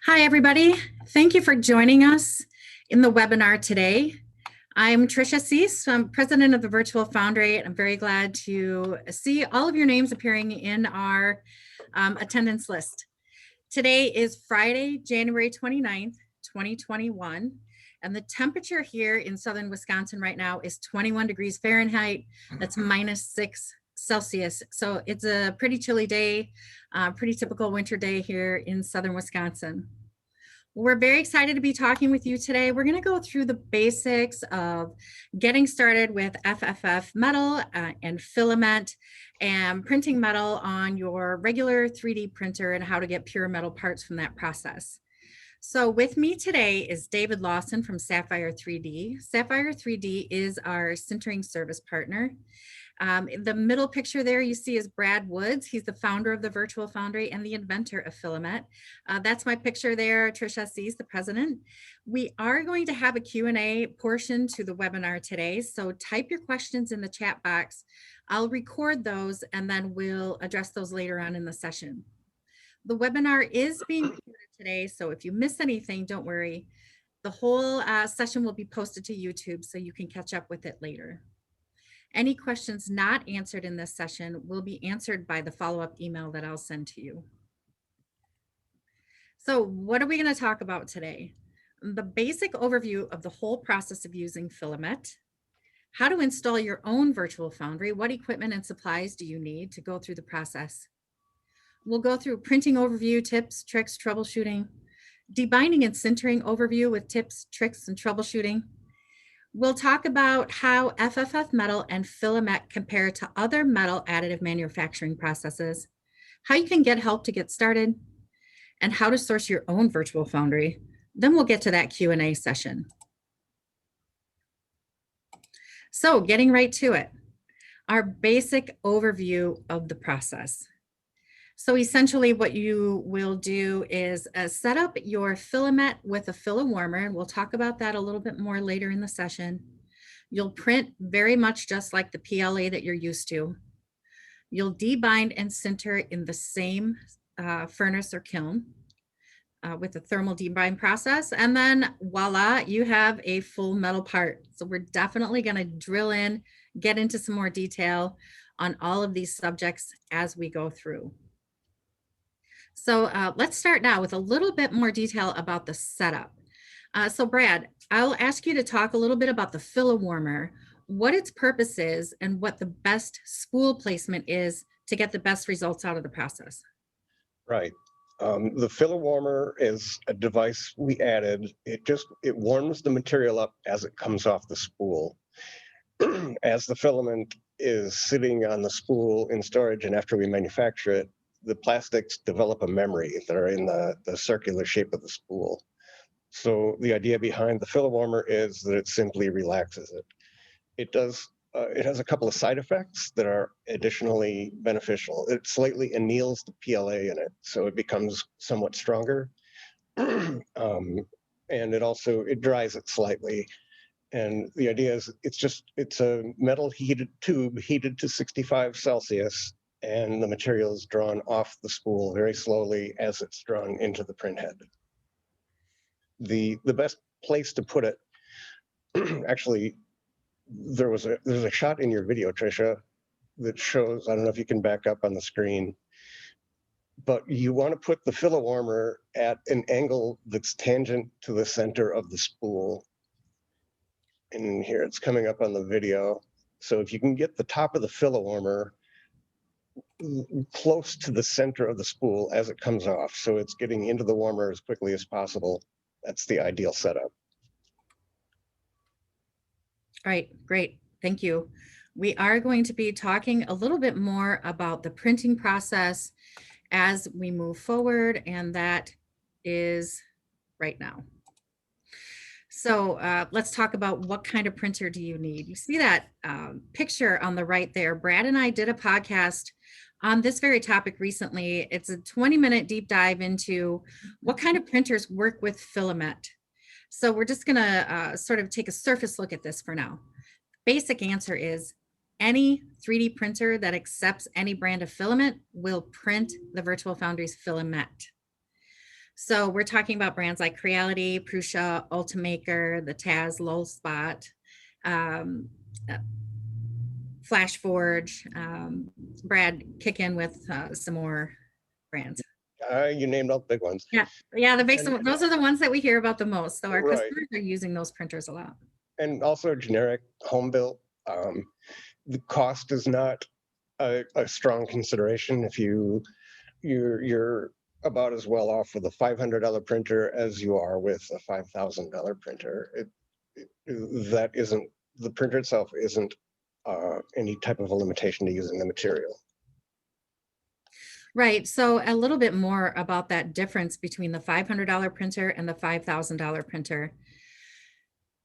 Hi, everybody. Thank you for joining us in the webinar today. I'm Tricia Cease. I'm president of the Virtual Foundry, and I'm very glad to see all of your names appearing in our attendance list. Today is Friday, January 29th, 2021, and the temperature here in southern Wisconsin right now is 21 degrees Fahrenheit. That's -6 Celsius. So it's a pretty chilly day, pretty typical winter day here in southern Wisconsin. We're very excited to be talking with you today. We're going to go through the basics of getting started with FFF metal and filament and printing metal on your regular 3D printer and how to get pure metal parts from that process. So with me today is David Lawson from Sapphire 3D. Sapphire 3D is our sintering service partner. The middle picture there you see is Brad Woods. He's the founder of the Virtual Foundry and the inventor of Filament. That's my picture there. Tricia Cease, the president. We are going to have a Q&A portion to the webinar today. So type your questions in the chat box. I'll record those and then we'll address those later on in the session. The webinar is being recorded today, so if you miss anything, don't worry. The whole session will be posted to YouTube so you can catch up with it later. Any questions not answered in this session will be answered by the follow-up email that I'll send to you. So what are we going to talk about today? The basic overview of the whole process of using Filament, how to install your own Virtual Foundry, what equipment and supplies do you need to go through the process. We'll go through printing overview, tips, tricks, troubleshooting, debinding and sintering overview with tips, tricks, and troubleshooting. We'll talk about how FFF metal and filament compare to other metal additive manufacturing processes, how you can get help to get started, and how to source your own Virtual Foundry. Then we'll get to that Q&A session. So getting right to it, our basic overview of the process. So essentially what you will do is set up your filament with a filler warmer. We'll talk about that a little bit more later in the session. You'll print very much just like the PLA that you're used to. You'll debind and sinter in the same furnace or kiln with the thermal debind process. And then voila, you have a full metal part. So we're definitely going to drill in, get into some more detail on all of these subjects as we go through. So let's start now with a little bit more detail about the setup. So Brad, I'll ask you to talk a little bit about the filler warmer, what its purpose is, and what the best spool placement is to get the best results out of the process. Right. The filler warmer is a device we added. It warms the material up as it comes off the spool. As the filament is sitting on the spool in storage and after we manufacture it, the plastics develop a memory that are in the circular shape of the spool. So the idea behind the filler warmer is that it simply relaxes it. It has a couple of side effects that are additionally beneficial. It slightly anneals the PLA in it, so it becomes somewhat stronger. And it dries it slightly. And the idea is it's a metal heated tube heated to 65 Celsius. And the material is drawn off the spool very slowly as it's drawn into the print head. The best place to put it, actually, there's a shot in your video, Tricia, that shows, I don't know if you can back up on the screen, but you want to put the filler warmer at an angle that's tangent to the center of the spool. And here it's coming up on the video. So if you can get the top of the filler warmer close to the center of the spool as it comes off, so it's getting into the warmer as quickly as possible, that's the ideal setup. All right, great, thank you. We are going to be talking a little bit more about the printing process as we move forward, and that is right now. So let's talk about what kind of printer do you need. You see that picture on the right there. Brad and I did a podcast on this very topic recently. It's a 20-minute deep dive into what kind of printers work with filament. So we're just going to sort of take a surface look at this for now. Basic answer is any 3D printer that accepts any brand of filament will print the Virtual Foundry's Filament. So we're talking about brands like Creality, Prusa, Ultimaker, the Taz, Lowell Spot, um, Flash Forge. Brad, kick in with some more brands. You named all the big ones. Yeah, yeah, And- those are the ones that we hear about the most. So our Right. customers are using those printers a lot. And also generic home built. The cost is not a strong consideration. If you're about as well off with a $500 printer as you are with a $5,000 printer. That isn't, the printer itself isn't any type of a limitation to using the material. Right. So a little bit more about that difference between the $500 printer and the $5,000 printer.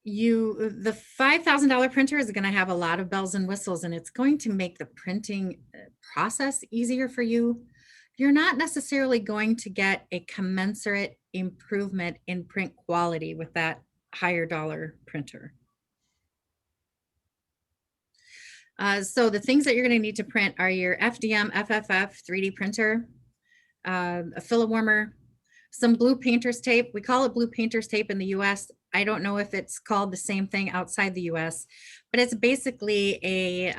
The $5,000 printer is going to have a lot of bells and whistles, and it's going to make the printing process easier for you. You're not necessarily going to get a commensurate improvement in print quality with that higher dollar printer. So the things that you're going to need to print are your Fdm FFF 3D printer, a Filawarmer, some blue painter's tape. We call it blue painter's tape in the US. I don't know if it's called the same thing outside the US, but it's basically a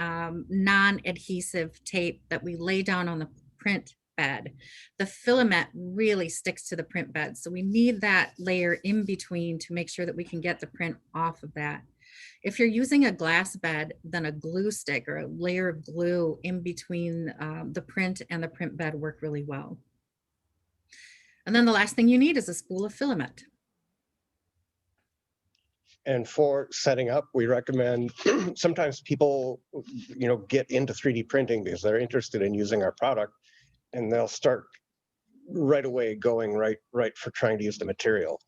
non-adhesive tape that we lay down on the print bed. The filament really sticks to the print bed. So we need that layer in between to make sure that we can get the print off of that. If you're using a glass bed, then a glue stick or a layer of glue in between the print and the print bed work really well. And then the last thing you need is a spool of filament. And for setting up, we recommend, sometimes people, get into 3D printing because they're interested in using our product, and they'll start right away going right for trying to use the material.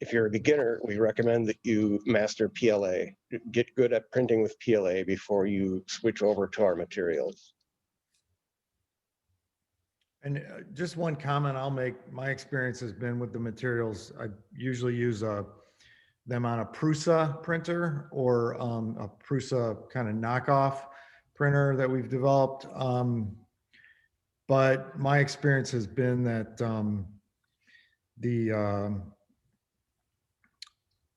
If you're a beginner, we recommend that you master PLA. Get good at printing with PLA before you switch over to our materials. And just one comment I'll make, my experience has been with the materials, I usually use them on a Prusa printer or a Prusa kind of knockoff printer that we've developed. But my experience has been that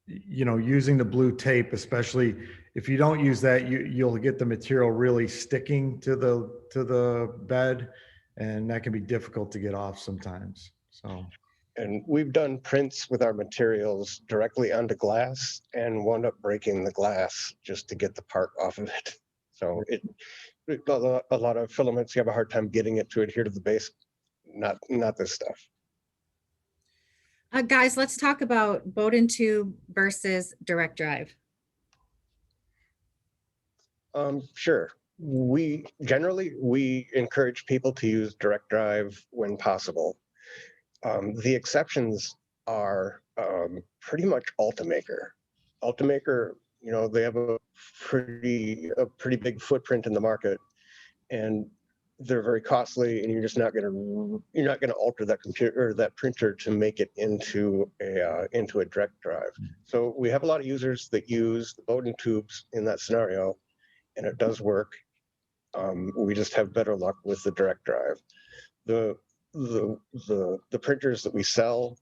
using the blue tape, especially if you don't use that, you'll get the material really sticking to the bed, and that can be difficult to get off sometimes. So, and we've done prints with our materials directly onto glass and wound up breaking the glass just to get the part off of it. So a lot of filaments, you have a hard time getting it to adhere to the base, not this stuff. Guys, let's talk about Bowden tube versus direct drive. Sure. We encourage people to use direct drive when possible. The exceptions are pretty much Ultimaker. Ultimaker, they have a pretty big footprint in the market, and they're very costly, and you're not going to alter that computer or that printer to make it into a direct drive. So we have a lot of users that use the Bowden tubes in that scenario, and it does work. We just have better luck with the direct drive. The printers that we sell,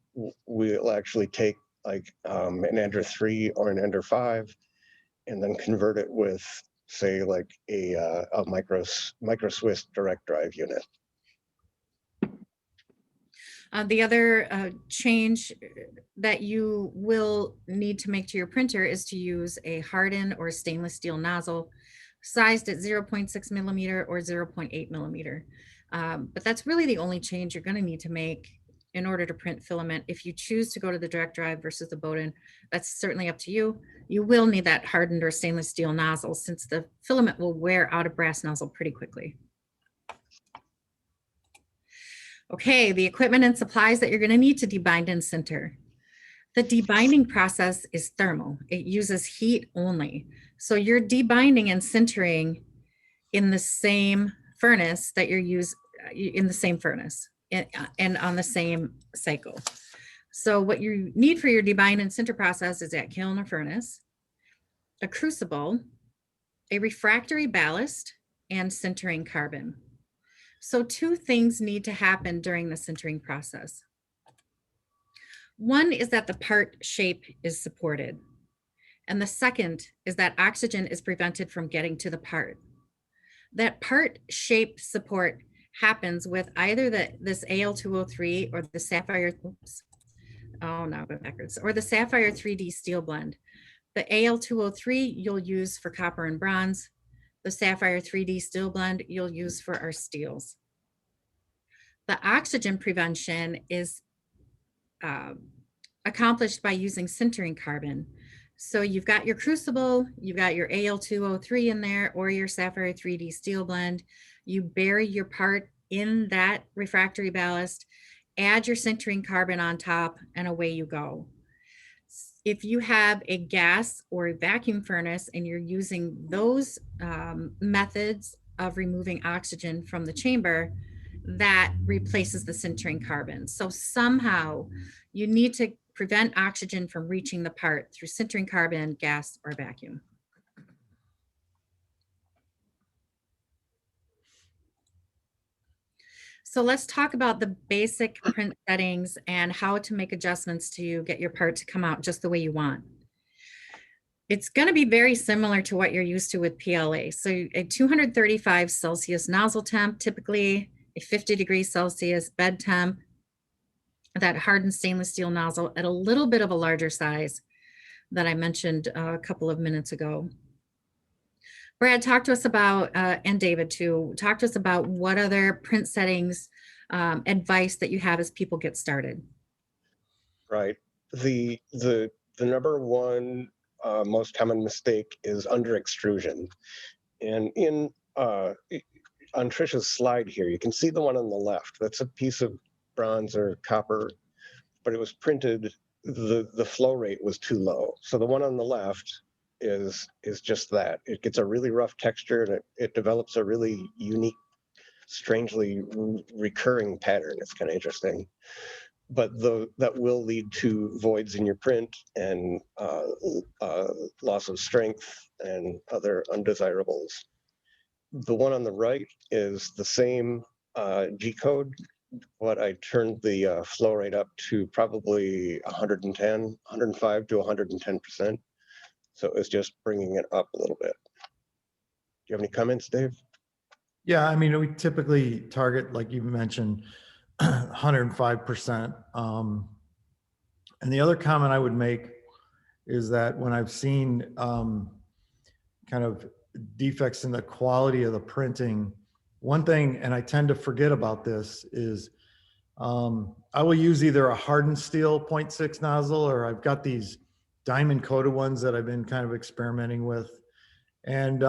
we'll actually take like an Ender 3 or an Ender 5, and then convert it with, say, like a micro Swiss direct drive unit. The other change that you will need to make to your printer is to use a hardened or stainless steel nozzle sized at 0.6 millimeter or 0.8 millimeter. But that's really the only change you're going to need to make in order to print filament. If you choose to go to the direct drive versus the Bowden, that's certainly up to you. You will need that hardened or stainless steel nozzle, since the filament will wear out a brass nozzle pretty quickly. Okay, the equipment and supplies that you're going to need to debind and sinter. The debinding process is thermal. It uses heat only. So you're debinding and sintering in the same furnace that you're and on the same cycle. So what you need for your debind and sinter process is that kiln or furnace, a crucible, a refractory ballast, and sintering carbon. So two things need to happen during the sintering process. One is that the part shape is supported. And the second is that oxygen is prevented from getting to the part. That part shape support happens with either this Al2O3 or the Sapphire, oops, oh no, go backwards, or the Sapphire 3D steel blend. The Al2O3 you'll use for copper and bronze. The Sapphire 3D steel blend you'll use for our steels. The oxygen prevention is accomplished by using sintering carbon. So you've got your crucible, you've got your Al2O3 in there, or your Sapphire 3D steel blend. You bury your part in that refractory ballast, add your sintering carbon on top, and away you go. If you have a gas or a vacuum furnace and you're using those methods of removing oxygen from the chamber, that replaces the sintering carbon. So somehow you need to prevent oxygen from reaching the part through sintering carbon, gas, or vacuum. So let's talk about the basic print settings and how to make adjustments to get your part to come out just the way you want. It's going to be very similar to what you're used to with PLA. So a 235 Celsius nozzle temp, typically a 50 degrees Celsius bed temp, that hardened stainless steel nozzle at a little bit of a larger size that I mentioned a couple of minutes ago. Brad, talk to us about, and David too, talk to us about what other print settings advice that you have as people get started. Right. The number one most common mistake is under extrusion. And on Trisha's slide here, you can see the one on the left. That's a piece of bronze or copper, but it was printed, the flow rate was too low. So the one on the left is just that. It gets a really rough texture and it develops a really unique, strangely recurring pattern. It's kind of interesting. But that will lead to voids in your print and loss of strength and other undesirables. The one on the right is the same G code, but I turned the flow rate up to probably 105 to 110%. So it's just bringing it up a little bit. Do you have any comments, Dave? Yeah, I mean, we typically target, like you mentioned, 105%. And the other comment I would make is that when I've seen kind of defects in the quality of the printing, one thing, and I tend to forget about this, is I will use either a hardened steel 0.6 nozzle, or I've got these diamond coated ones that I've been kind of experimenting with. And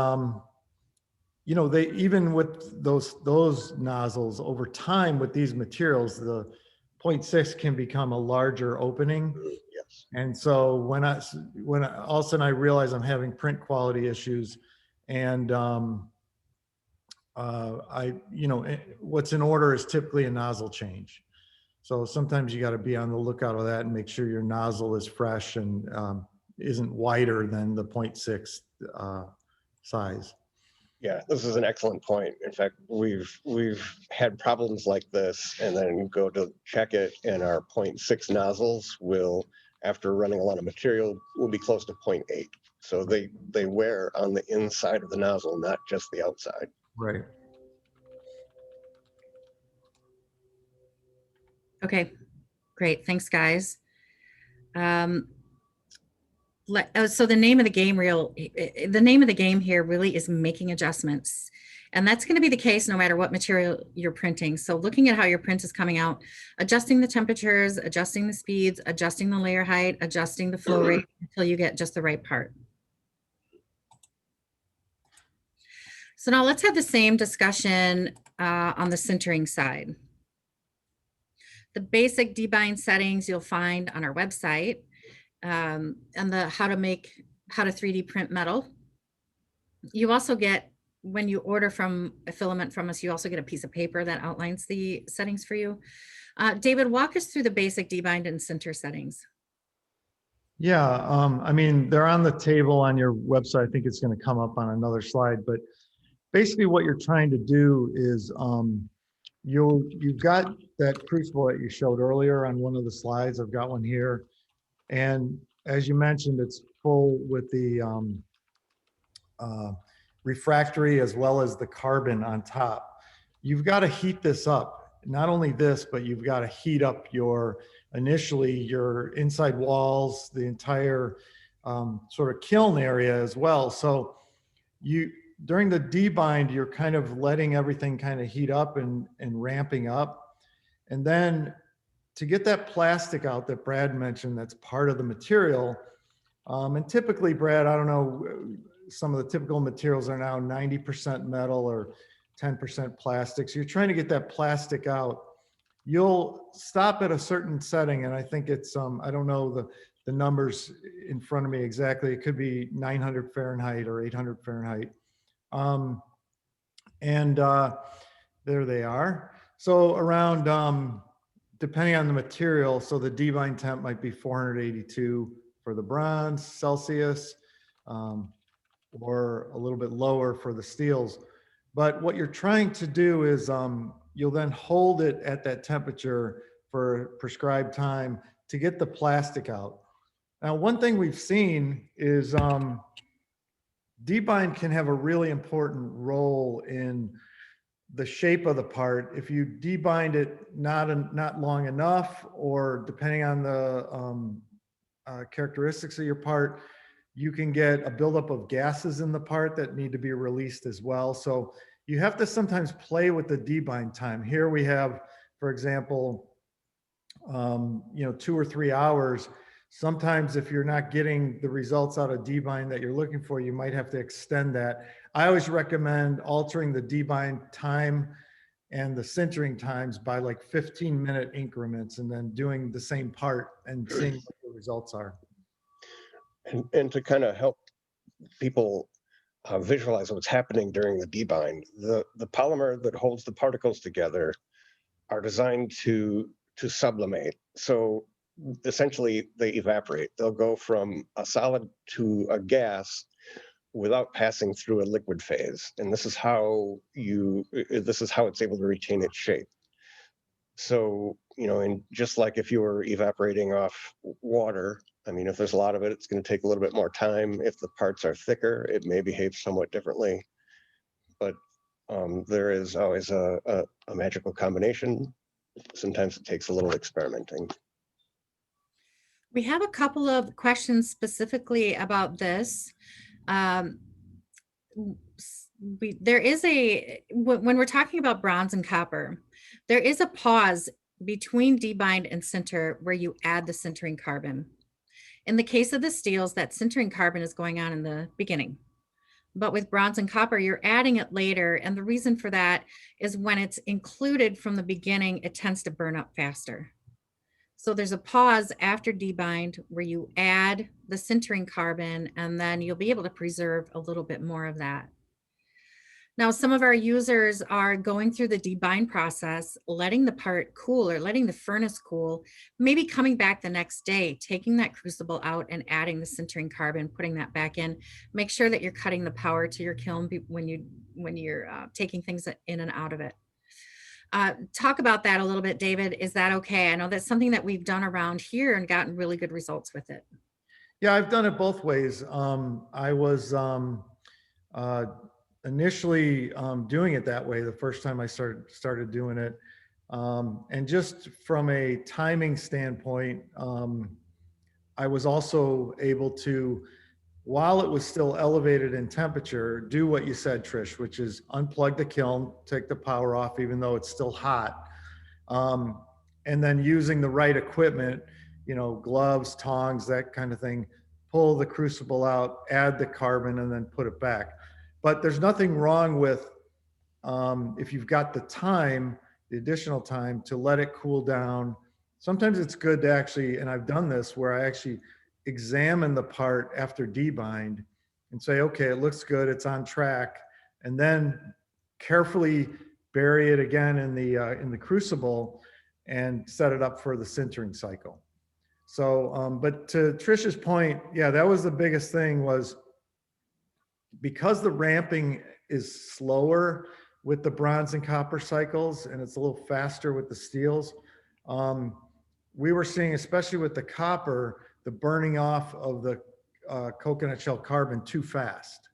you know, they, even with those nozzles, over time with these materials, the 0.6 can become a larger opening. Yes. And so when all of a sudden I realize I'm having print quality issues, and you know, what's in order is typically a nozzle change. So sometimes you got to be on the lookout of that and make sure your nozzle is fresh and isn't wider than the 0.6 size. Yeah, this is an excellent point. In fact, we've had problems like this, and then go to check it, and our 0.6 nozzles will, after running a lot of material, will be close to 0.8. So they wear on the inside of the nozzle, not just the outside. Right. Okay, great. Thanks, guys. So the name of the game here really is making adjustments. And that's going to be the case no matter what material you're printing. So looking at how your print is coming out, adjusting the temperatures, adjusting the speeds, adjusting the layer height, adjusting the flow rate until you get just the right part. So now let's have the same discussion on the sintering side. The basic debind settings you'll find on our website, and the how to 3D print metal. You also get, when you order from a filament from us, you also get a piece of paper that outlines the settings for you. David, walk us through the basic debind and sinter settings. Yeah, I mean, they're on the table on your website. I think it's going to come up on another slide, but basically what you're trying to do is you've got that crucible that you showed earlier on one of the slides. I've got one here. And as you mentioned, it's full with the refractory as well as the carbon on top. You've got to heat this up. Not only this, but you've got to heat up initially your inside walls, the entire sort of kiln area as well. So during the debind, you're kind of letting everything kind of heat up and ramping up. And then to get that plastic out that Brad mentioned, that's part of the material. And typically, Brad, I don't know, some of the typical materials are now 90% metal or 10% plastic. So you're trying to get that plastic out. You'll stop at a certain setting, and I think it's, I don't know the numbers in front of me exactly. It could be 900 Fahrenheit or 800 Fahrenheit. There they are. So around, depending on the material, so the debind temp might be 482 for the bronze Celsius, or a little bit lower for the steels. But what you're trying to do is you'll then hold it at that temperature for a prescribed time to get the plastic out. Now, one thing we've seen is debind can have a really important role in the shape of the part. If you debind it not long enough, or depending on the characteristics of your part, you can get a buildup of gases in the part that need to be released as well. So you have to sometimes play with the debind time. Here we have, for example, 2 or 3 hours. Sometimes if you're not getting the results out of debind that you're looking for, you might have to extend that. I always recommend altering the debind time and the sintering times by like 15-minute increments, and then doing the same part and seeing what the results are. And to kind of help people visualize what's happening during the debind, the polymer that holds the particles together are designed to sublimate. So essentially they evaporate. They'll go from a solid to a gas without passing through a liquid phase. And this is how it's able to retain its shape. So, and just like if you were evaporating off water, I mean, if there's a lot of it, it's going to take a little bit more time. If the parts are thicker, it may behave somewhat differently. But there is always a magical combination. Sometimes it takes a little experimenting. We have a couple of questions specifically about this. When we're talking about bronze and copper, there is a pause between debind and sinter where you add the sintering carbon. In the case of the steels, that sintering carbon is going on in the beginning. But with bronze and copper, you're adding it later. And the reason for that is when it's included from the beginning, it tends to burn up faster. So there's a pause after debind where you add the sintering carbon, and then you'll be able to preserve a little bit more of that. Now, some of our users are going through the debind process, letting the part cool or letting the furnace cool, maybe coming back the next day, taking that crucible out and adding the sintering carbon, putting that back in. Make sure that you're cutting the power to your kiln when you're taking things in and out of it. Talk about that a little bit, David. Is that okay? I know that's something that we've done around here and gotten really good results with it. Yeah, I've done it both ways. I was initially doing it that way the first time I started doing it. And just from a timing standpoint, I was also able to, while it was still elevated in temperature, do what you said, Trish, which is unplug the kiln, take the power off, even though it's still hot. And then using the right equipment, gloves, tongs, that kind of thing, pull the crucible out, add the carbon, and then put it back. But there's nothing wrong with, if you've got the time, the additional time to let it cool down. Sometimes it's good to actually, and I've done this where I actually examine the part after debind and say, okay, it looks good, it's on track, and then carefully bury it again in the crucible and set it up for the sintering cycle. So, but to Trish's point, yeah, that was the biggest thing, was because the ramping is slower, with the bronze and copper cycles, and it's a little faster with the steels. We were seeing, especially with the copper, the burning off of the coconut shell carbon too fast.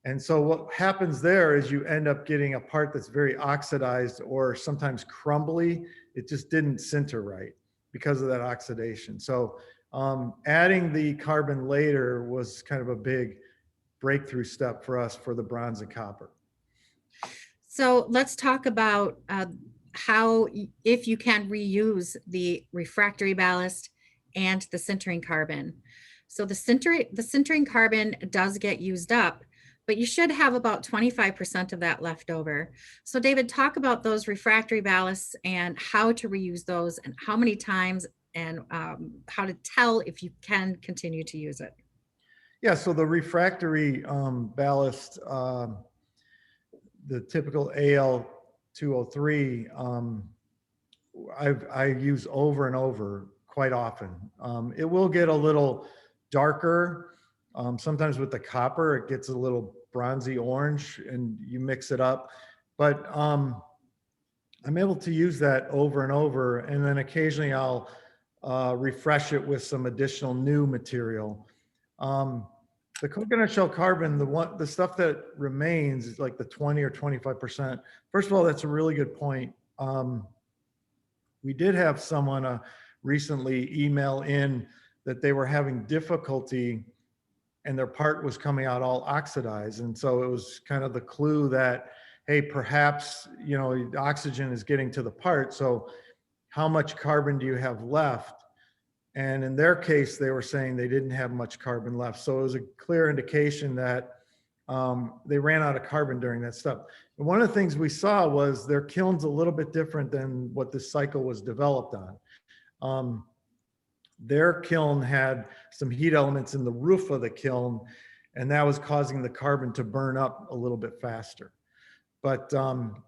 And so what happens there is you end up getting a part that's very oxidized or sometimes crumbly. It just didn't sinter right because of that oxidation. So adding the carbon later was kind of a big breakthrough step for us for the bronze and copper. So let's talk about how, if you can reuse the refractory ballast and the sintering carbon. So the sintering carbon does get used up, but you should have about 25% of that left over. So David, talk about those refractory ballasts and how to reuse those and how many times and how to tell if you can continue to use it. Yeah, so the refractory ballast, the typical AL 203, I use over and over quite often. It will get a little darker. Sometimes with the copper, it gets a little bronzy orange and you mix it up. But I'm able to use that over and over. And then occasionally I'll refresh it with some additional new material. The coconut shell carbon, the stuff that remains is like the 20 or 25%. First of all, that's a really good point. We did have someone recently email in that they were having difficulty and their part was coming out all oxidized. And so it was kind of the clue that, hey, perhaps, you know, oxygen is getting to the part. So how much carbon do you have left? And in their case, they were saying they didn't have much carbon left. So it was a clear indication that they ran out of carbon during that step. And one of the things we saw was their kiln's a little bit different than what this cycle was developed on. Their kiln had some heat elements in the roof of the kiln, and that was causing the carbon to burn up a little bit faster. But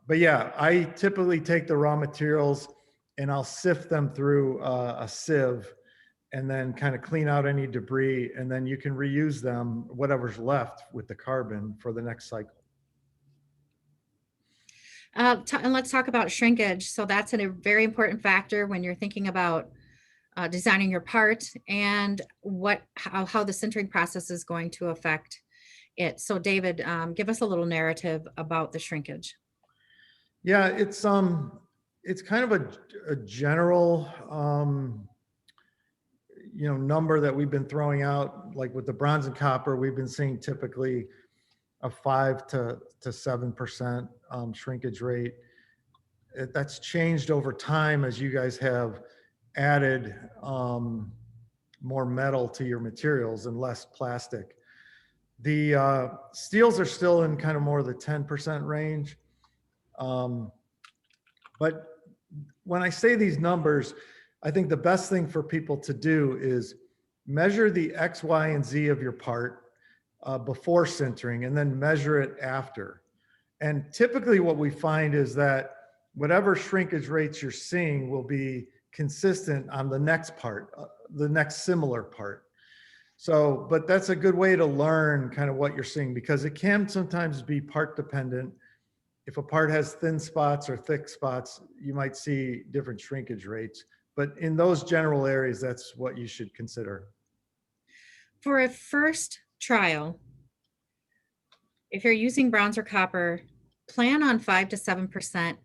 yeah, I typically take the raw materials and I'll sift them through a sieve and then kind of clean out any debris, and then you can reuse them, whatever's left with the carbon for the next cycle. And let's talk about shrinkage. So that's a very important factor when you're thinking about designing your part and how the sintering process is going to affect it. So David, give us a little narrative about the shrinkage. Yeah, it's kind of a general number that we've been throwing out. Like with the bronze and copper, we've been seeing typically a 5 to 7% shrinkage rate. That's changed over time as you guys have added more metal to your materials and less plastic. The steels are still in kind of more of the 10% range. But when I say these numbers, I think the best thing for people to do is measure the X, Y, and Z of your part before sintering and then measure it after. And typically what we find is that whatever shrinkage rates you're seeing will be consistent on the next part, the next similar part. So, but that's a good way to learn kind of what you're seeing, because it can sometimes be part dependent. If a part has thin spots or thick spots, you might see different shrinkage rates. But in those general areas, that's what you should consider. For a first trial, if you're using bronze or copper, plan on 5 to 7%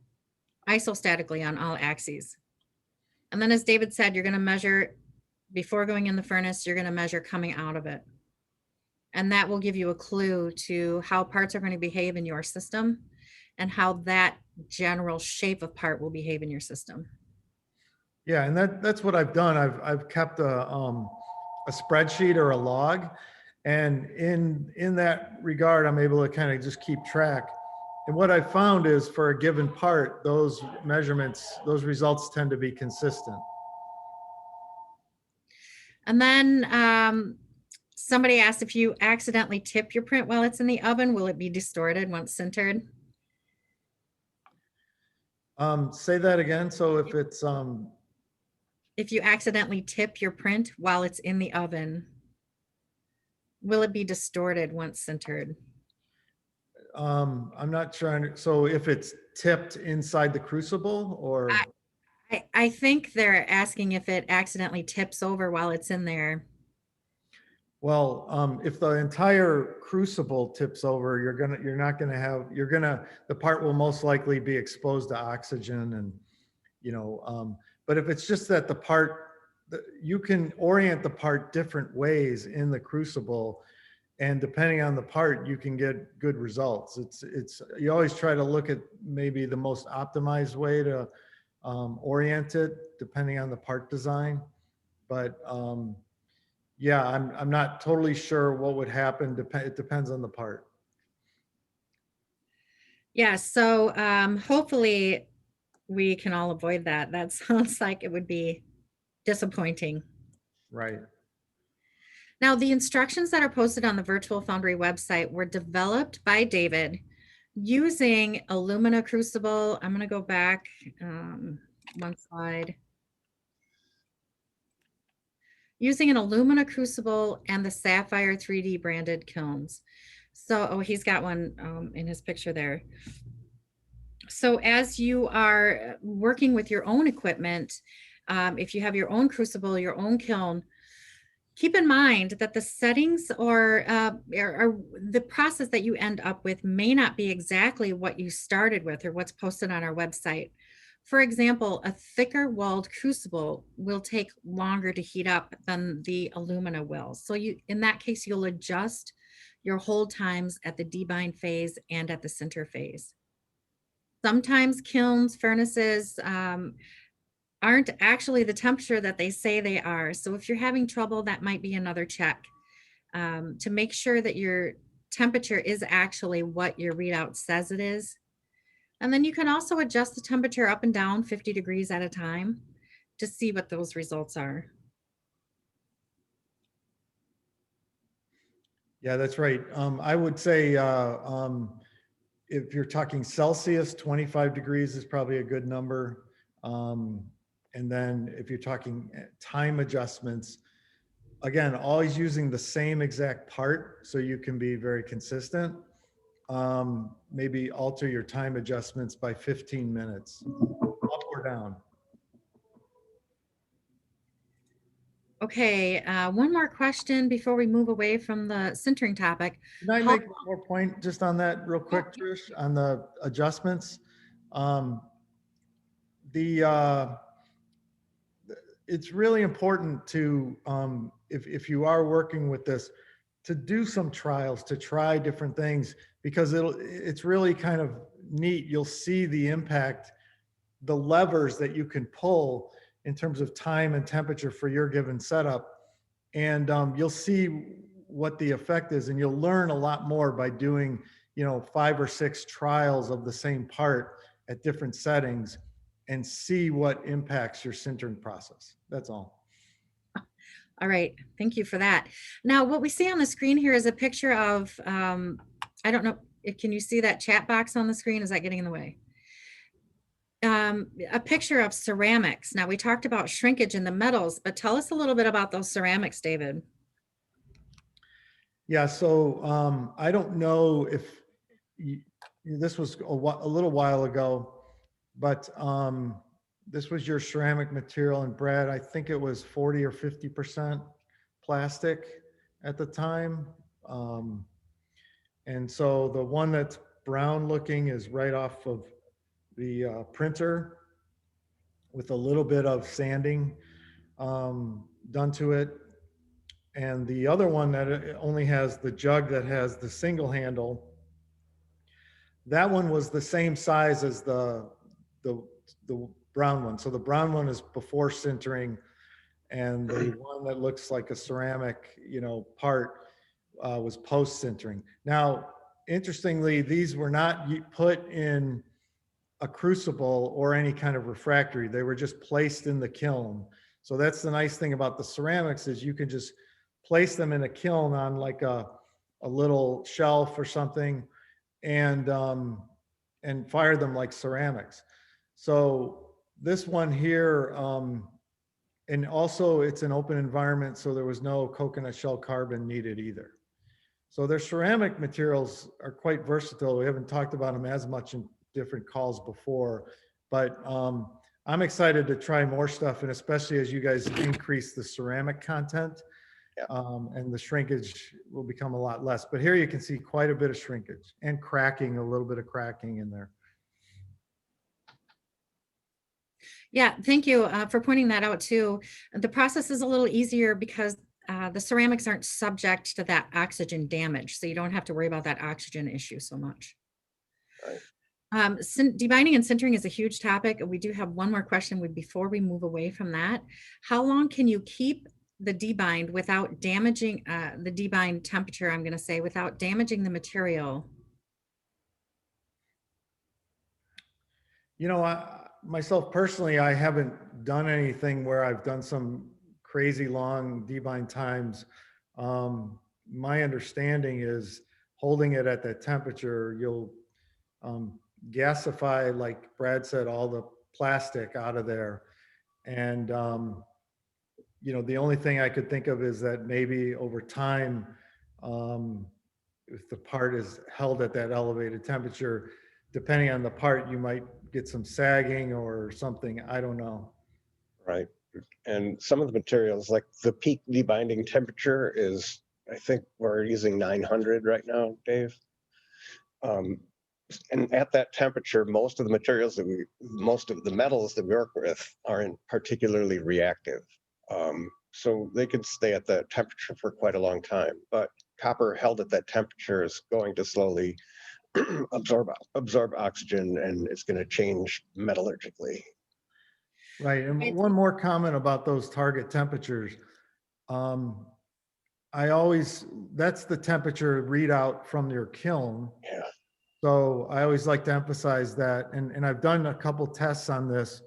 isostatically on all axes. And then as David said, you're going to measure before going in the furnace, you're going to measure coming out of it. And that will give you a clue to how parts are going to behave in your system and how that general shape of part will behave in your system. Yeah, and that's what I've done. I've kept a spreadsheet or a log, and in that regard, I'm able to kind of just keep track. And what I found is for a given part, those measurements, those results tend to be consistent. And then somebody asked, if you accidentally tip your print while it's in the oven, will it be distorted once sintered? Say that again. So if you accidentally tip your print while it's in the oven, will it be distorted once sintered? I'm not trying to, so if it's tipped inside the crucible or, I think they're asking if it accidentally tips over while it's in there. well, if the entire crucible tips over, the part will most likely be exposed to oxygen and, but if it's just that the part, you can orient the part different ways in the crucible. And depending on the part, you can get good results. You always try to look at maybe the most optimized way to orient it, depending on the part design. But yeah, I'm not totally sure what would happen. It depends on the part. Yeah, so hopefully we can all avoid that. That sounds like it would be disappointing. Right. Now, the instructions that are posted on the Virtual Foundry website were developed by David using alumina crucible. I'm going to go back one slide. Using an alumina crucible and the Sapphire 3D branded kilns. So, oh, he's got one in his picture there. So as you are working with your own equipment, if you have your own crucible, your own kiln, keep in mind that the settings or the process that you end up with may not be exactly what you started with or what's posted on our website. For example, a thicker walled crucible will take longer to heat up than the alumina will. So in that case, you'll adjust your hold times at the debind phase and at the sinter phase. Sometimes kilns, furnaces, aren't actually the temperature that they say they are. So if you're having trouble, that might be another check to make sure that your temperature is actually what your readout says it is. And then you can also adjust the temperature up and down 50 degrees at a time to see what those results are. Yeah, that's right. I would say if you're talking Celsius, 25 degrees is probably a good number. And then if you're talking time adjustments, again, always using the same exact part so you can be very consistent. Maybe alter your time adjustments by 15 minutes, up or down. Okay, one more question before we move away from the sintering topic. Can I make one more point just on that real quick, Trish, on the adjustments? It's really important to, if you are working with this, to do some trials, to try different things, because it's really kind of neat. You'll see the impact, the levers that you can pull in terms of time and temperature for your given setup. And you'll see what the effect is, and you'll learn a lot more by doing, 5 or 6 trials of the same part at different settings and see what impacts your sintering process. That's all. All right, thank you for that. Now, what we see on the screen here is a picture of, I don't know, can you see that chat box on the screen? Is that getting in the way? A picture of ceramics. Now, we talked about shrinkage in the metals, but tell us a little bit about those ceramics, David. Yeah, so I don't know if this was a little while ago, but this was your ceramic material, and Brad, I think it was 40 or 50% plastic at the time. And so the one that's brown looking is right off of the printer with a little bit of sanding done to it. And the other one that only has the jug that has the single handle, that one was the same size as the brown one. So the brown one is before sintering, and the one that looks like a ceramic, part was post sintering. Now, interestingly, these were not put in a crucible or any kind of refractory. They were just placed in the kiln. So that's the nice thing about the ceramics, is you can just place them in a kiln on like a little shelf or something, and fire them like ceramics. So this one here, and also it's an open environment, so there was no coconut shell carbon needed either. So their ceramic materials are quite versatile. We haven't talked about them as much in different calls before, but I'm excited to try more stuff, and especially as you guys increase the ceramic content, Yeah. and the shrinkage will become a lot less. But here you can see quite a bit of shrinkage and cracking, a little bit of cracking in there. Yeah, thank you for pointing that out too. The process is a little easier because the ceramics aren't subject to that oxygen damage, so you don't have to worry about that oxygen issue so much. Right. Debinding and sintering is a huge topic. We do have one more question before we move away from that. How long can you keep the debind without damaging the debind temperature, I'm going to say, without damaging the material? You know, myself personally, I haven't done anything where I've done some crazy long debind times. My understanding is holding it at that temperature, you'll gasify, like Brad said, all the plastic out of there. And, you know, the only thing I could think of is that maybe over time, if the part is held at that elevated temperature, depending on the part, you might get some sagging or something. I don't know. Right. And some of the materials, like the peak debinding temperature is, I think we're using 900 right now, Dave. And at that temperature, most of the metals that we work with aren't particularly reactive. So they could stay at that temperature for quite a long time, but copper held at that temperature is going to slowly absorb oxygen, and it's going to change metallurgically. Right. And one more comment about those target temperatures. That's the temperature readout from your kiln. Yeah. So I always like to emphasize that, and I've done a couple tests on this,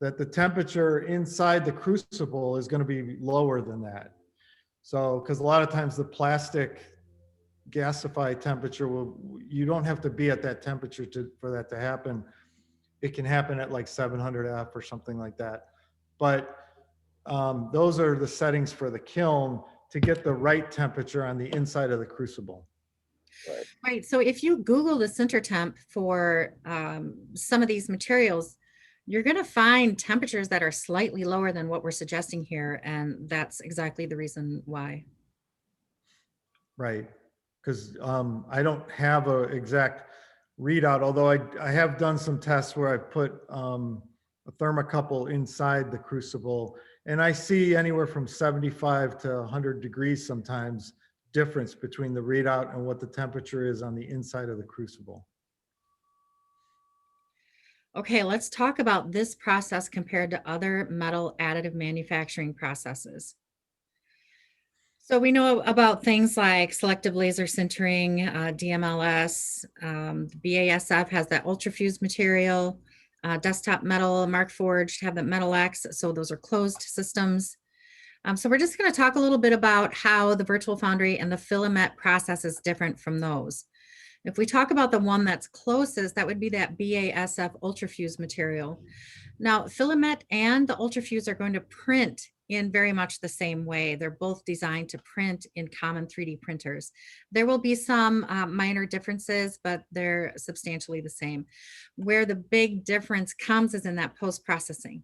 that the temperature inside the crucible is going to be lower than that. So, because a lot of times the plastic gasified temperature you don't have to be at that temperature for that to happen. It can happen at like 700F or something like that. But those are the settings for the kiln to get the right temperature on the inside of the crucible. Right. So if you Google the sinter temp for some of these materials, you're going to find temperatures that are slightly lower than what we're suggesting here. And that's exactly the reason why. Right. Because I don't have an exact readout, although I have done some tests where I've put a thermocouple inside the crucible, and I see anywhere from 75 to 100 degrees sometimes difference between the readout and what the temperature is on the inside of the crucible. Okay, let's talk about this process compared to other metal additive manufacturing processes. So we know about things like selective laser sintering, DMLS, BASF has that ultrafused material, Desktop Metal, Markforged have that Metal X, so those are closed systems. So we're just going to talk a little bit about how the Virtual Foundry and the Filament process is different from those. If we talk about the one that's closest, that would be that BASF ultrafused material. Now, Filament and the ultrafuse are going to print in very much the same way. They're both designed to print in common 3D printers. There will be some minor differences, but they're substantially the same. Where the big difference comes is in that post-processing.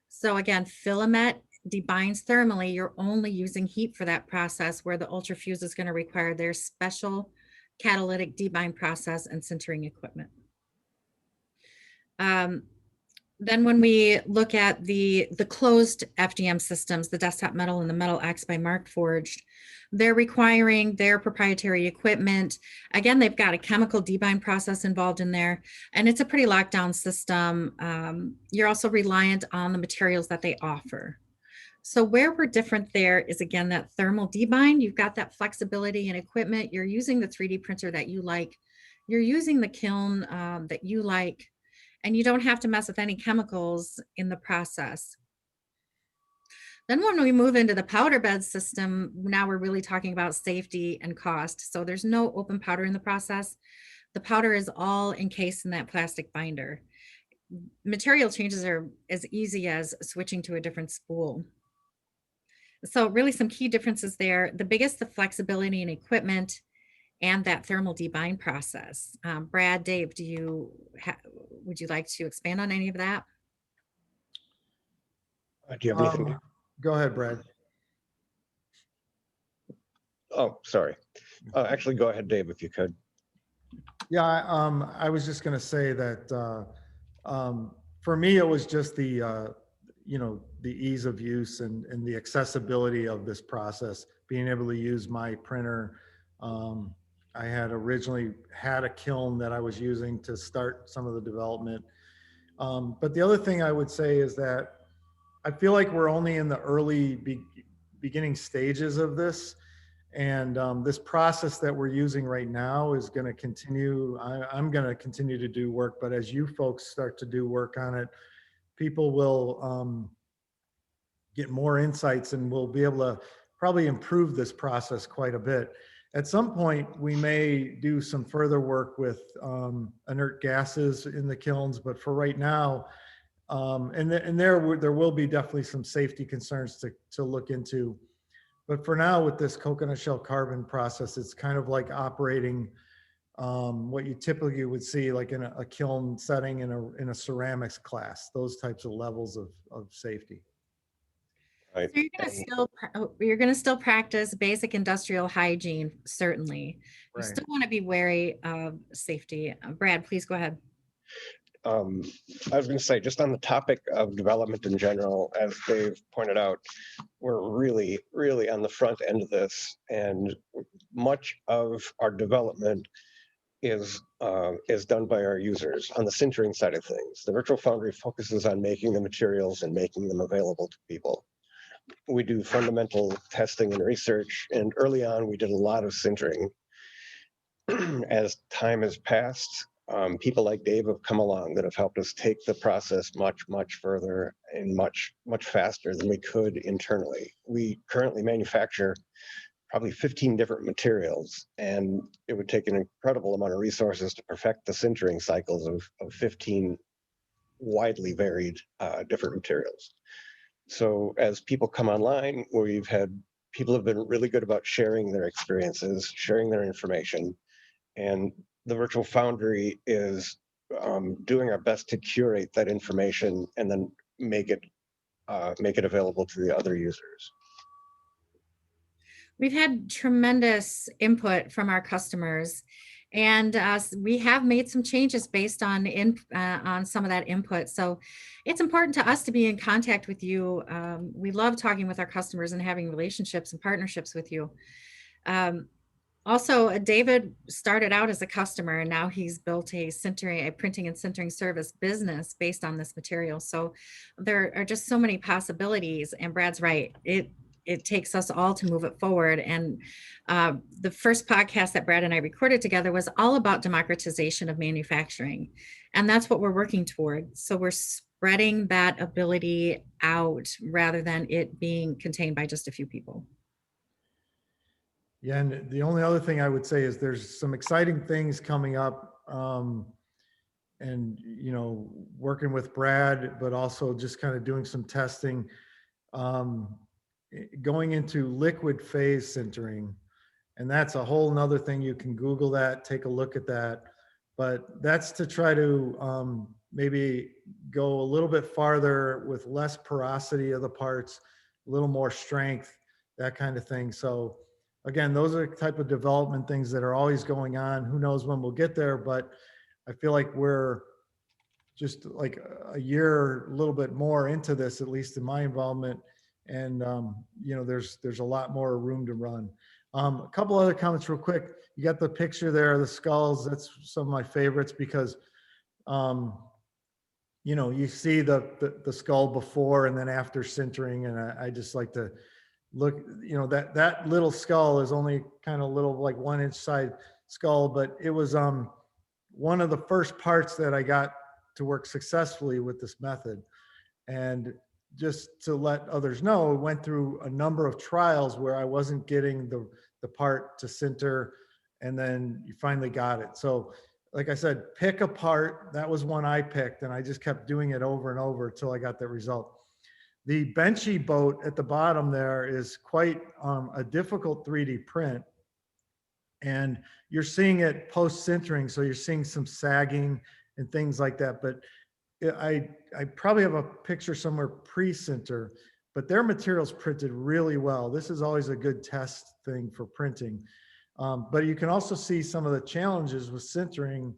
So again, Filament debinds thermally. You're only using heat for that process, where the ultrafuse is going to require their special catalytic debind process and sintering equipment. Then when we look at the closed FDM systems, the Desktop Metal and the Metal X by Markforged, they're requiring their proprietary equipment. Again, they've got a chemical debind process involved in there, and it's a pretty locked down system. You're also reliant on the materials that they offer. So where we're different there is, again, that thermal debind. You've got that flexibility in equipment. You're using the 3D printer that you like. You're using the kiln that you like, and you don't have to mess with any chemicals in the process. Then when we move into the powder bed system, now we're really talking about safety and cost. So there's no open powder in the process. The powder is all encased in that plastic binder. Material changes are as easy as switching to a different spool. So really some key differences there. The biggest, the flexibility in equipment and that thermal debind process. Brad, Dave, would you like to expand on any of that? Do you have anything? Go ahead, Brad. Oh, sorry. Actually, go ahead, Dave, if you could. Yeah, I was just going to say that for me, it was just the ease of use and the accessibility of this process, being able to use my printer. I had originally had a kiln that I was using to start some of the development. But the other thing I would say is that I feel like we're only in the early beginning stages of this. And this process that we're using right now is going to continue. I'm going to continue to do work, but as you folks start to do work on it, people will get more insights and we'll be able to probably improve this process quite a bit. At some point, we may do some further work with inert gases in the kilns, but for right now, there will be definitely some safety concerns to look into. But for now, with this coconut shell carbon process, it's kind of like operating what you typically would see like in a kiln setting in a ceramics class, those types of levels of safety. Right. So you're going to still practice basic industrial hygiene, certainly. You Right. still want to be wary of safety. Brad, please go ahead. I was going to say, just on the topic of development in general, as Dave pointed out, we're really, really on the front end of this, and much of our development is done by our users on the sintering side of things. The Virtual Foundry focuses on making the materials and making them available to people. We do fundamental testing and research, and early on we did a lot of sintering. As time has passed, people like Dave have come along that have helped us take the process much, much further and much, much faster than we could internally. We currently manufacture probably 15 different materials, and it would take an incredible amount of resources to perfect the sintering cycles of 15 widely varied different materials. So as people come online, we've had people have been really good about sharing their experiences, sharing their information, and the Virtual Foundry is doing our best to curate that information and then make it available to the other users. We've had tremendous input from our customers, and we have made some changes based on some of that input. So it's important to us to be in contact with you. We love talking with our customers and having relationships and partnerships with you. Also, David started out as a customer, and now he's built a printing and sintering service business based on this material. So there are just so many possibilities, and Brad's right. It takes us all to move it forward. And the first podcast that Brad and I recorded together was all about democratization of manufacturing. And that's what we're working toward. So we're spreading that ability out rather than it being contained by just a few people. Yeah, and the only other thing I would say is there's some exciting things coming up. And, working with Brad, but also just kind of doing some testing. Going into liquid phase sintering, and that's a whole nother thing. You can Google that, take a look at that, but that's to try to maybe go a little bit farther with less porosity of the parts, a little more strength, that kind of thing. So again, those are the type of development things that are always going on. Who knows when we'll get there, but I feel like we're just like a year, a little bit more into this, at least in my involvement. And, there's a lot more room to run. A couple other comments real quick. You got the picture there of the skulls. That's some of my favorites because, you see the skull before and then after sintering. And I just like to look, that little skull is only kind of little, like 1 inch side skull, but it was one of the first parts that I got to work successfully with this method. And just to let others know, we went through a number of trials where I wasn't getting the part to sinter, and then you finally got it. So like I said, pick a part. That was one I picked, and I just kept doing it over and over until I got that result. The benchy boat at the bottom there is quite a difficult 3D print. And you're seeing it post sintering, so you're seeing some sagging and things like that. But I probably have a picture somewhere pre-sinter, but their material's printed really well. This is always a good test thing for printing. But you can also see some of the challenges with sintering,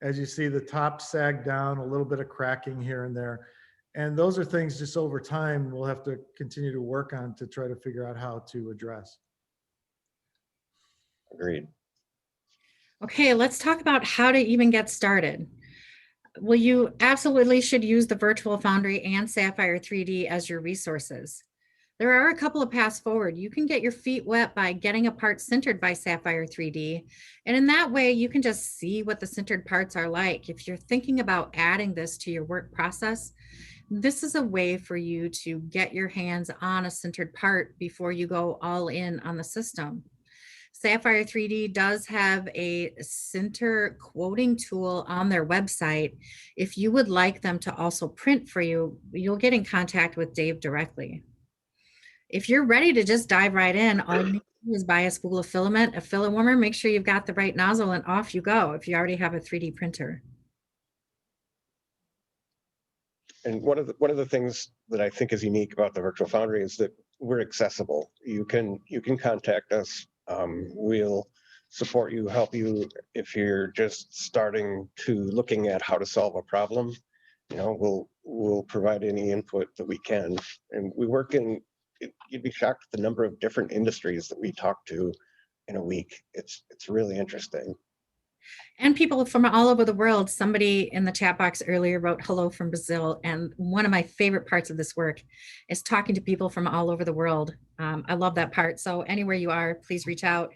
as you see the top sag down, a little bit of cracking here and there. And those are things just over time we'll have to continue to work on to try to figure out how to address. Agreed. Okay, let's talk about how to even get started. Well, you absolutely should use the Virtual Foundry and Sapphire 3D as your resources. There are a couple of paths forward. You can get your feet wet by getting a part sintered by Sapphire 3D. And in that way, you can just see what the sintered parts are like. If you're thinking about adding this to your work process, this is a way for you to get your hands on a sintered part before you go all in on the system. Sapphire 3D does have a sinter quoting tool on their website. If you would like them to also print for you, you'll get in contact with Dave directly. If you're ready to just dive right in, all you need to do is buy a spool of filament, a filler warmer, make sure you've got the right nozzle, and off you go if you already have a 3D printer. And one of the things that I think is unique about the Virtual Foundry is that we're accessible. You can contact us. We'll support you, help you if you're just starting to looking at how to solve a problem. You know, we'll provide any input that we can. And we work in. You'd be shocked at the number of different industries that we talk to in a week. It's really interesting. And people from all over the world. Somebody in the chat box earlier wrote hello from Brazil. And one of my favorite parts of this work is talking to people from all over the world. I love that part. So anywhere you are, please reach out.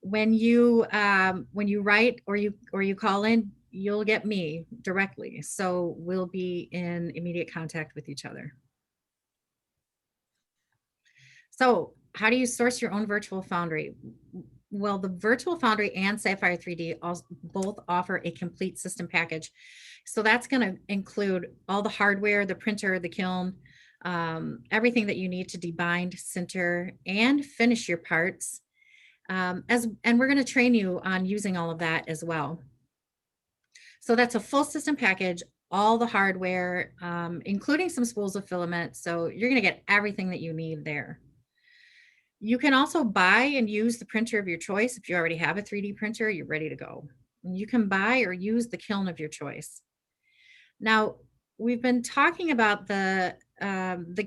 When you write or you call in, you'll get me directly. So we'll be in immediate contact with each other. So how do you source your own Virtual Foundry? Well, the Virtual Foundry and Sapphire 3D both offer a complete system package. So that's going to include all the hardware, the printer, the kiln, everything that you need to debind, sinter, and finish your parts. And we're going to train you on using all of that as well. So that's a full system package, all the hardware, including some spools of filament. So you're going to get everything that you need there. You can also buy and use the printer of your choice. If you already have a 3D printer, you're ready to go. You can buy or use the kiln of your choice. Now, we've been talking about the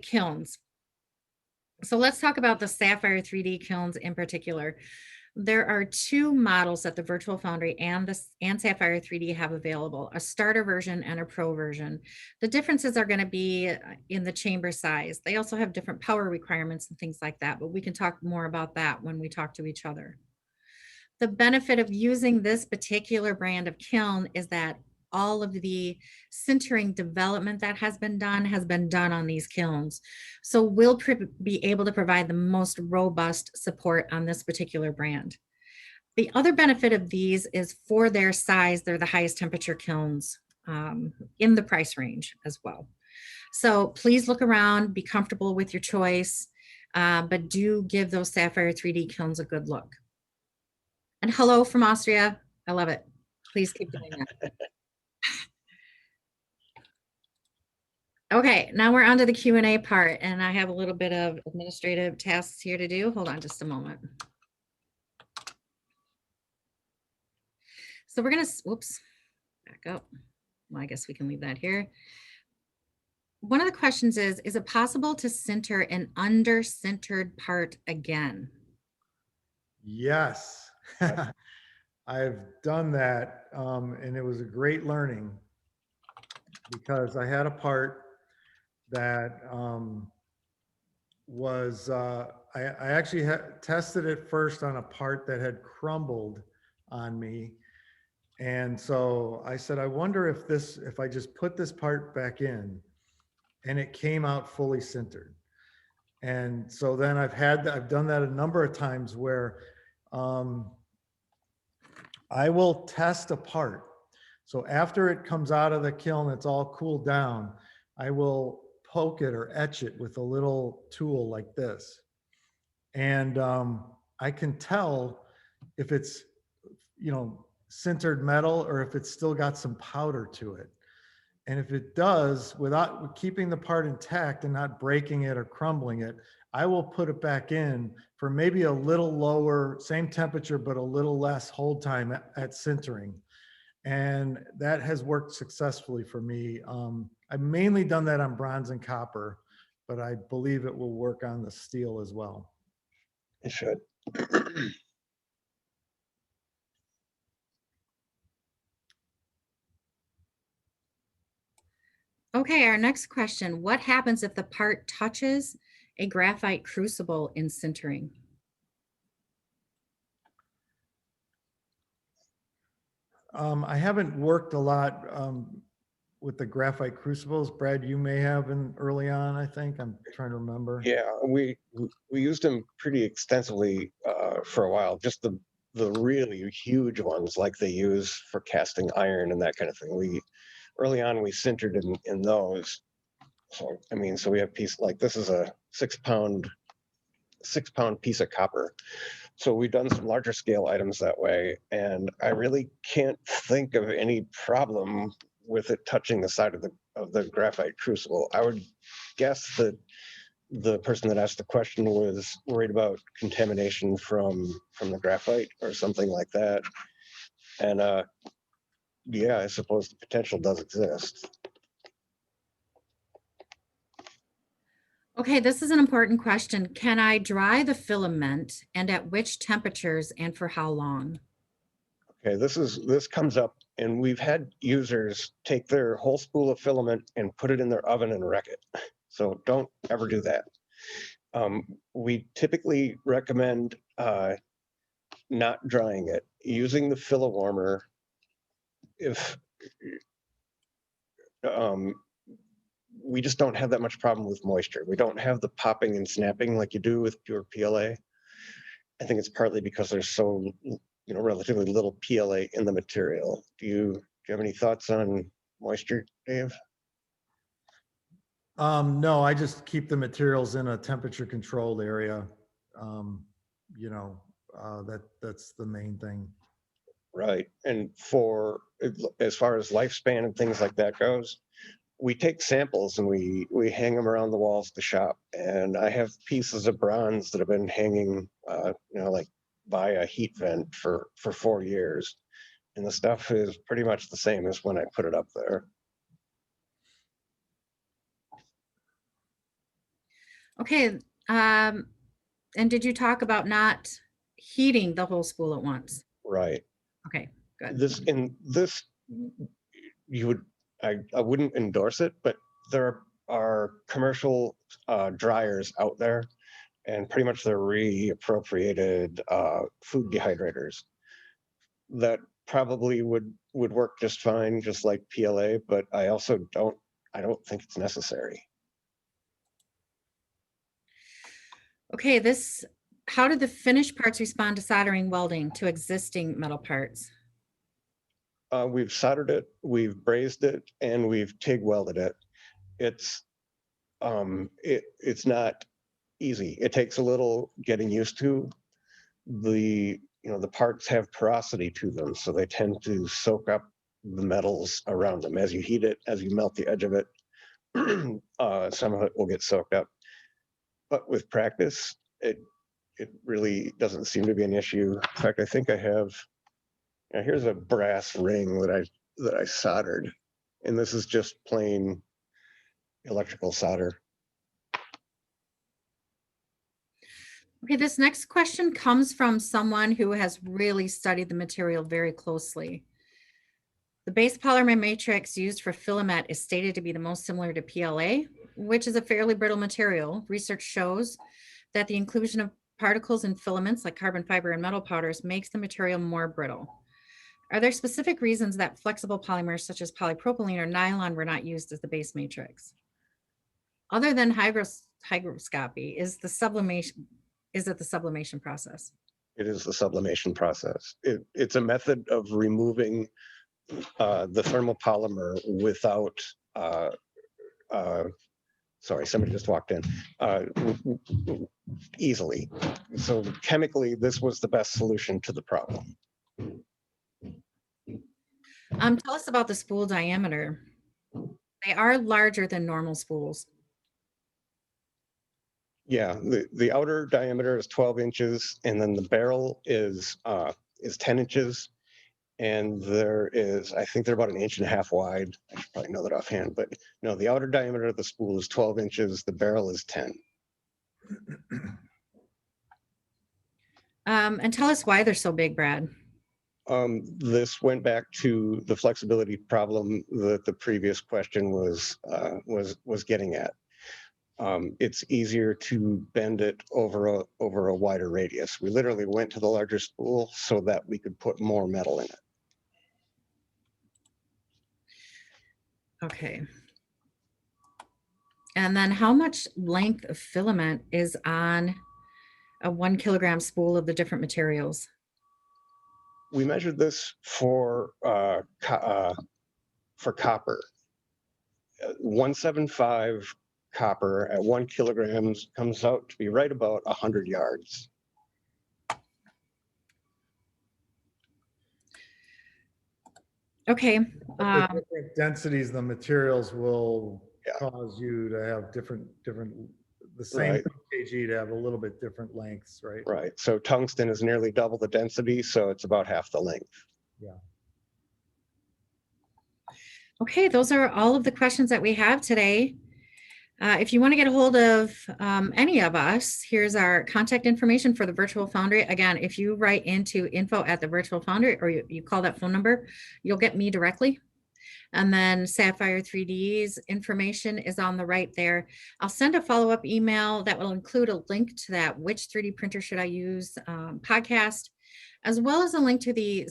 kilns. So let's talk about the Sapphire 3D kilns in particular. There are two models that the Virtual Foundry and Sapphire 3D have available, a starter version and a pro version. The differences are going to be in the chamber size. They also have different power requirements and things like that, but we can talk more about that when we talk to each other. The benefit of using this particular brand of kiln is that all of the sintering development that has been done on these kilns. So we'll be able to provide the most robust support on this particular brand. The other benefit of these is for their size, they're the highest temperature kilns in the price range as well. So please look around, be comfortable with your choice, but do give those Sapphire 3D kilns a good look. And hello from Austria. I love it. Please keep doing that. Okay, now we're on to the Q&A part, and I have a little bit of administrative tasks here to do. Hold on just a moment. So we're gonna, whoops, back up. Well, I guess we can leave that here. One of the questions is it possible to sinter an under-sintered part again? Yes, I've done that, and it was a great learning because I had a part that was, I actually tested it first on a part that had crumbled on me. And so I said, I wonder if I just put this part back in, and it came out fully sintered. And so then I've done that a number of times where I will test a part. So after it comes out of the kiln, it's all cooled down, I will poke it or etch it with a little tool like this. And I can tell if it's, you know, sintered metal or if it's still got some powder to it. And if it does, without keeping the part intact and not breaking it or crumbling it, I will put it back in for maybe a little lower, same temperature, but a little less hold time at sintering. And that has worked successfully for me. I've mainly done that on bronze and copper, but I believe it will work on the steel as well. It should. Okay, our next question. What happens if the part touches a graphite crucible in sintering? I haven't worked a lot with the graphite crucibles. Brad, you may have early on, I think. I'm trying to remember. Yeah, we used them pretty extensively for a while. Just the really huge ones, like they use for casting iron and that kind of thing. Early on we sintered in those. So I mean, so we have piece like this is a 6 pound piece of copper. So we've done some larger scale items that way, and I really can't think of any problem with it touching the side of the graphite crucible. I would guess that the person that asked the question was worried about contamination from the graphite or something like that. And yeah, I suppose the potential does exist. Okay, this is an important question. Can I dry the filament, and at which temperatures and for how long? Okay, this comes up, and we've had users take their whole spool of filament and put it in their oven and wreck it. So don't ever do that. We typically recommend not drying it, using the Filawarmer if we just don't have that much problem with moisture. We don't have the popping and snapping like you do with pure PLA. I think it's partly because there's so relatively little PLA in the material. Do you have any thoughts on moisture, Dave? No, I just keep the materials in a temperature controlled area. That's the main thing. Right. And as far as lifespan and things like that goes, we take samples and we hang them around the walls of the shop. And I have pieces of bronze that have been hanging, like by a heat vent for 4 years. And the stuff is pretty much the same as when I put it up there. Okay, and did you talk about not heating the whole spool at once? Right. Okay, good. I wouldn't endorse it, but there are commercial dryers out there, and pretty much they're reappropriated food dehydrators that probably would work just fine, just like PLA, but I don't think it's necessary. Okay, how did the finished parts respond to soldering welding to existing metal parts? We've soldered it, we've brazed it, and we've TIG welded it. It's not easy. It takes a little getting used to. The parts have porosity to them, so they tend to soak up the metals around them. As you heat it, as you melt the edge of it, some of it will get soaked up. But with practice, it really doesn't seem to be an issue. In fact, I think I have. Here's a brass ring that I soldered, and this is just plain electrical solder. Okay, this next question comes from someone who has really studied the material very closely. The base polymer matrix used for Filament is stated to be the most similar to PLA, which is a fairly brittle material. Research shows that the inclusion of particles in filaments like carbon fiber and metal powders makes the material more brittle. Are there specific reasons that flexible polymers such as polypropylene or nylon were not used as the base matrix? Other than hygroscopy, is it the sublimation process? It is the sublimation process. It's a method of removing the thermal polymer without sorry, somebody just walked in, easily. So chemically, this was the best solution to the problem. Tell us about the spool diameter. They are larger than normal spools. Yeah, the outer diameter is 12 inches, and then the barrel is 10 inches. And there is, I think they're about 1.5 inches wide. I should probably know that offhand, but no, the outer diameter of the spool is 12 inches. The barrel is 10. And tell us why they're so big, Brad. This went back to the flexibility problem that the previous question was getting at. It's easier to bend it over a wider radius. We literally went to the larger spool so that we could put more metal in it. Okay. And then how much length of filament is on a 1 kilogram spool of the different materials? We measured this for copper. 175 copper at 1 kilogram comes out to be right about 100 yards. Okay. The different densities, the materials will cause you to have different, the same Right. kg to have a little bit different lengths, right? Right. So tungsten is nearly double the density, so it's about half the length. Yeah. Okay, those are all of the questions that we have today. If you want to get a hold of any of us, here's our contact information for the Virtual Foundry. Again, if you write into info@the Virtual Foundry or you call that phone number, you'll get me directly. And then Sapphire 3D's information is on the right there. I'll send a follow-up email that will include a link to that which 3D printer should I use podcast, as well as a link to the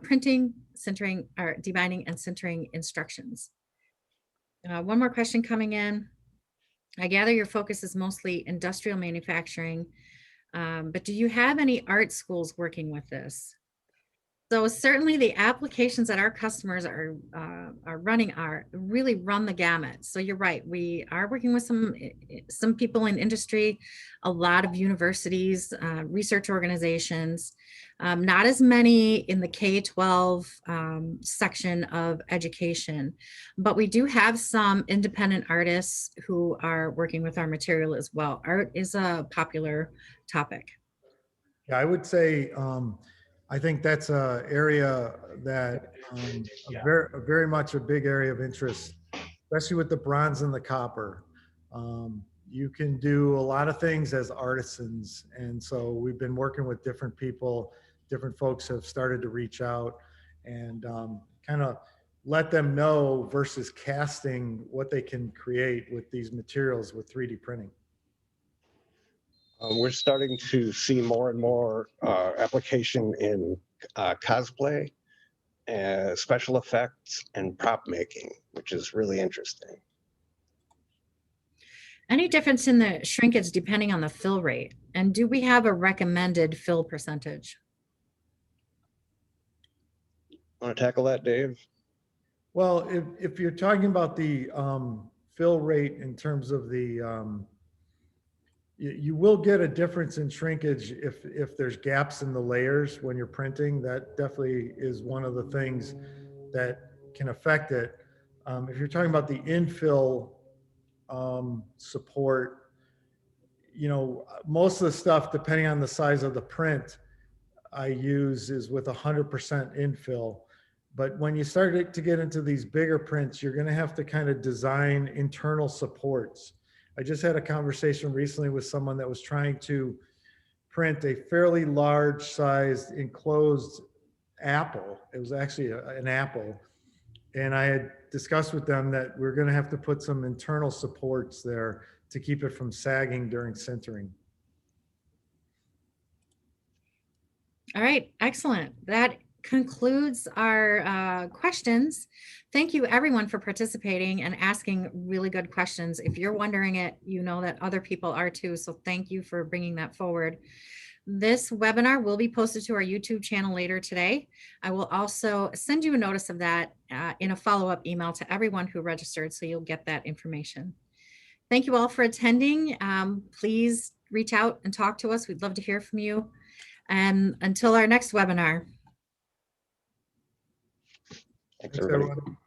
printing, sintering, or debinding and sintering instructions. One more question coming in. I gather your focus is mostly industrial manufacturing, but do you have any art schools working with this? So certainly the applications that our customers are running are really run the gamut. So you're right, we are working with some people in industry, a lot of universities, research organizations, not as many in the K-12 section of education, but we do have some independent artists who are working with our material as well. Art is a popular topic. Yeah, I would say, I think that's an area that very much a big area of interest, especially with the bronze and the copper. You can do a lot of things as artisans. And so we've been working with different people, different folks have started to reach out and kind of let them know versus casting what they can create with these materials with 3D printing. We're starting to see more and more application in cosplay, special effects, and prop making, which is really interesting. Any difference in the shrinkage depending on the fill rate? And do we have a recommended fill percentage? Want to tackle that, Dave? Well, if you're talking about the fill rate in terms of the, you will get a difference in shrinkage if there's gaps in the layers when you're printing. That definitely is one of the things that can affect it. If you're talking about the infill support, you know, most of the stuff, depending on the size of the print I use, is with 100% infill. But when you start to get into these bigger prints, you're going to have to kind of design internal supports. I just had a conversation recently with someone that was trying to print a fairly large sized enclosed apple. It was actually an apple. And I had discussed with them that we're going to have to put some internal supports there to keep it from sagging during sintering. All right, excellent. That concludes our questions. Thank you everyone for participating and asking really good questions. If you're wondering it, you know that other people are too. So thank you for bringing that forward. This webinar will be posted to our YouTube channel later today. I will also send you a notice of that in a follow-up email to everyone who registered, so you'll get that information. Thank you all for attending. Please reach out and talk to us. We'd love to hear from you. And until our next webinar. Thanks, everybody. everyone.